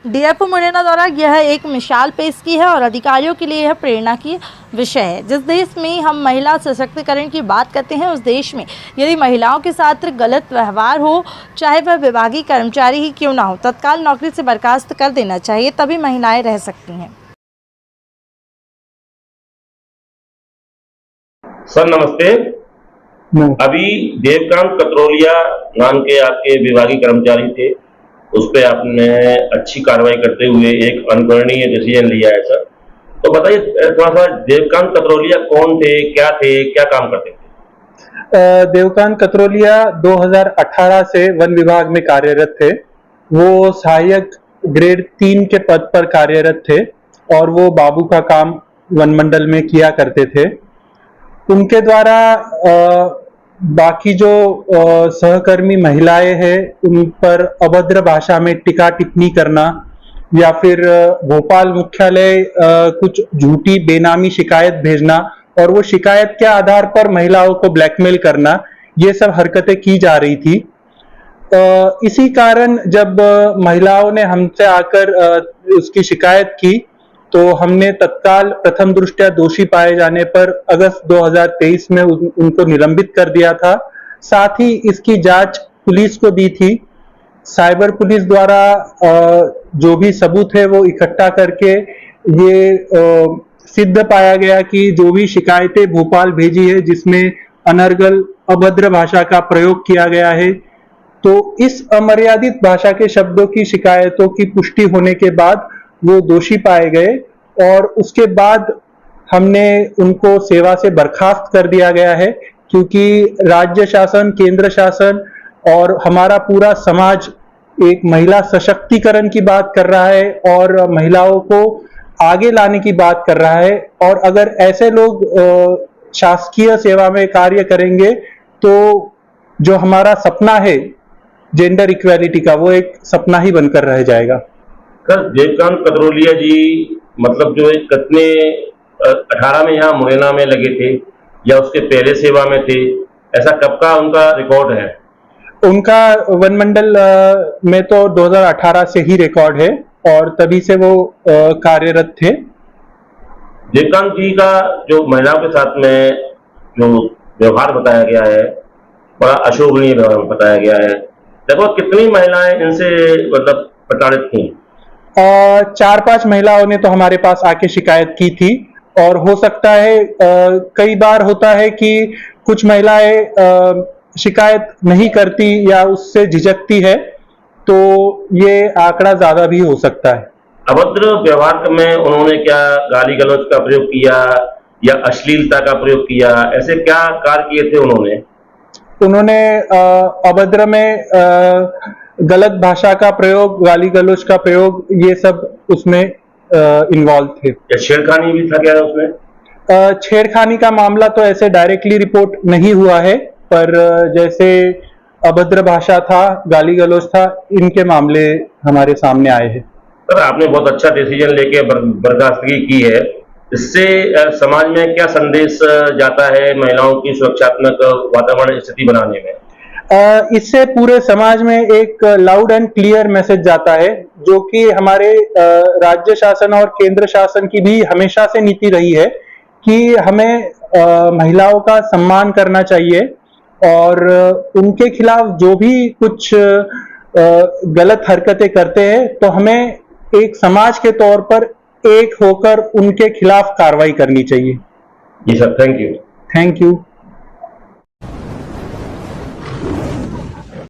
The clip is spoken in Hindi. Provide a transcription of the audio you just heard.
डीएफओ मुरैना द्वारा यह एक मिसाल पेश की है और अधिकारियों के लिए यह प्रेरणा की विषय है। जिस देश में हम महिला सशक्तिकरण की बात करते हैं, उस देश में यदि महिलाओं के साथ गलत व्यवहार हो, चाहे वह विभागीय कर्मचारी ही क्यों ना हो, तत्काल नौकरी से बर्खास्त कर देना चाहिए, तभी महिलाएं रह सकती हैं। सर नमस्ते। अभी देवकांत कतरोलिया नाम के आपके विभागीय कर्मचारी थे, उस पर आपने अच्छी कार्रवाई करते हुए एक अनुकरणीय डिसीजन लिया है सर। तो बताइए थोड़ा सा, देवकांत कतरोलिया कौन थे, क्या काम करते थे? देवकांत कतरोलिया 2018 से वन विभाग में कार्यरत थे। वो सहायक ग्रेड 3 के पद पर कार्यरत थे और वो बाबू का काम वन मंडल में किया करते थे। उनके द्वारा बाकी जो सहकर्मी महिलाएं हैं उन पर अभद्र भाषा में टिक्का टिप्पणी करना या फिर भोपाल मुख्यालय कुछ झूठी बेनामी शिकायत भेजना और वो शिकायत के आधार पर महिलाओं को ब्लैकमेल करना, ये सब हरकतें की जा रही थी। इसी कारण जब महिलाओं ने हमसे आकर उसकी शिकायत की तो हमने तत्काल प्रथम दृष्टया दोषी पाए जाने पर अगस्त 2023 में उनको निलंबित कर दिया था। साथ ही इसकी जांच पुलिस को दी थी। साइबर पुलिस द्वारा जो भी सबूत है वो इकट्ठा करके ये सिद्ध पाया गया कि जो भी शिकायतें भोपाल भेजी है जिसमें अनर्गल अभद्र भाषा का प्रयोग किया गया है, तो इस अमर्यादित भाषा के शब्दों की शिकायतों की पुष्टि होने के बाद वो दोषी पाए गए और उसके बाद हमने उनको सेवा से बर्खास्त कर दिया गया है, क्योंकि राज्य शासन, केंद्र शासन और हमारा पूरा समाज एक महिला सशक्तिकरण की बात कर रहा है और महिलाओं को आगे लाने की बात कर रहा है। और अगर ऐसे लोग शासकीय सेवा में कार्य करेंगे तो जो हमारा सपना है जेंडर इक्वालिटी का, वो एक सपना ही बनकर रह जाएगा। सर देवकांत कतरोलिया जी मतलब जो कितने 18 में यहाँ मुरैना में लगे थे या उसके पहले सेवा में थे, ऐसा कब का उनका रिकॉर्ड है? उनका वन मंडल में तो 2018 से ही रिकॉर्ड है और तभी से वो कार्यरत थे। देवकांत जी का जो महिलाओं के साथ में जो व्यवहार बताया गया है, बड़ा अशोभनीय व्यवहार बताया गया है। देखो कितनी महिलाएं इनसे मतलब प्रताड़ित थी? 4-5 महिलाओं ने तो हमारे पास आके शिकायत की थी और हो सकता है कई बार होता है कि कुछ महिलाएं शिकायत नहीं करती या उससे झिझकती है, तो ये आंकड़ा ज्यादा भी हो सकता है। अभद्र व्यवहार में उन्होंने क्या गाली गलौज का प्रयोग किया या अश्लीलता का प्रयोग किया, ऐसे क्या कार्य किए थे उन्होंने? उन्होंने अभद्र में गलत भाषा का प्रयोग, गाली गलौज का प्रयोग, ये सब उसमें इन्वॉल्व थे। क्या छेड़खानी भी था क्या उसमें? छेड़खानी का मामला तो ऐसे डायरेक्टली रिपोर्ट नहीं हुआ है, पर जैसे अभद्र भाषा था, गाली गलौज था, इनके मामले हमारे सामने आए हैं। सर आपने बहुत अच्छा डिसीजन लेके बर्खास्तगी की है, इससे समाज में क्या संदेश जाता है महिलाओं की सुरक्षात्मक वातावरण स्थिति बनाने में? इससे पूरे समाज में एक लाउड एंड क्लियर मैसेज जाता है, जो कि हमारे राज्य शासन और केंद्र शासन की भी हमेशा से नीति रही है कि हमें महिलाओं का सम्मान करना चाहिए और उनके खिलाफ जो भी कुछ गलत हरकतें करते हैं तो हमें एक समाज के तौर पर एक होकर उनके खिलाफ कार्रवाई करनी चाहिए। जी sir, thank you. Thank you.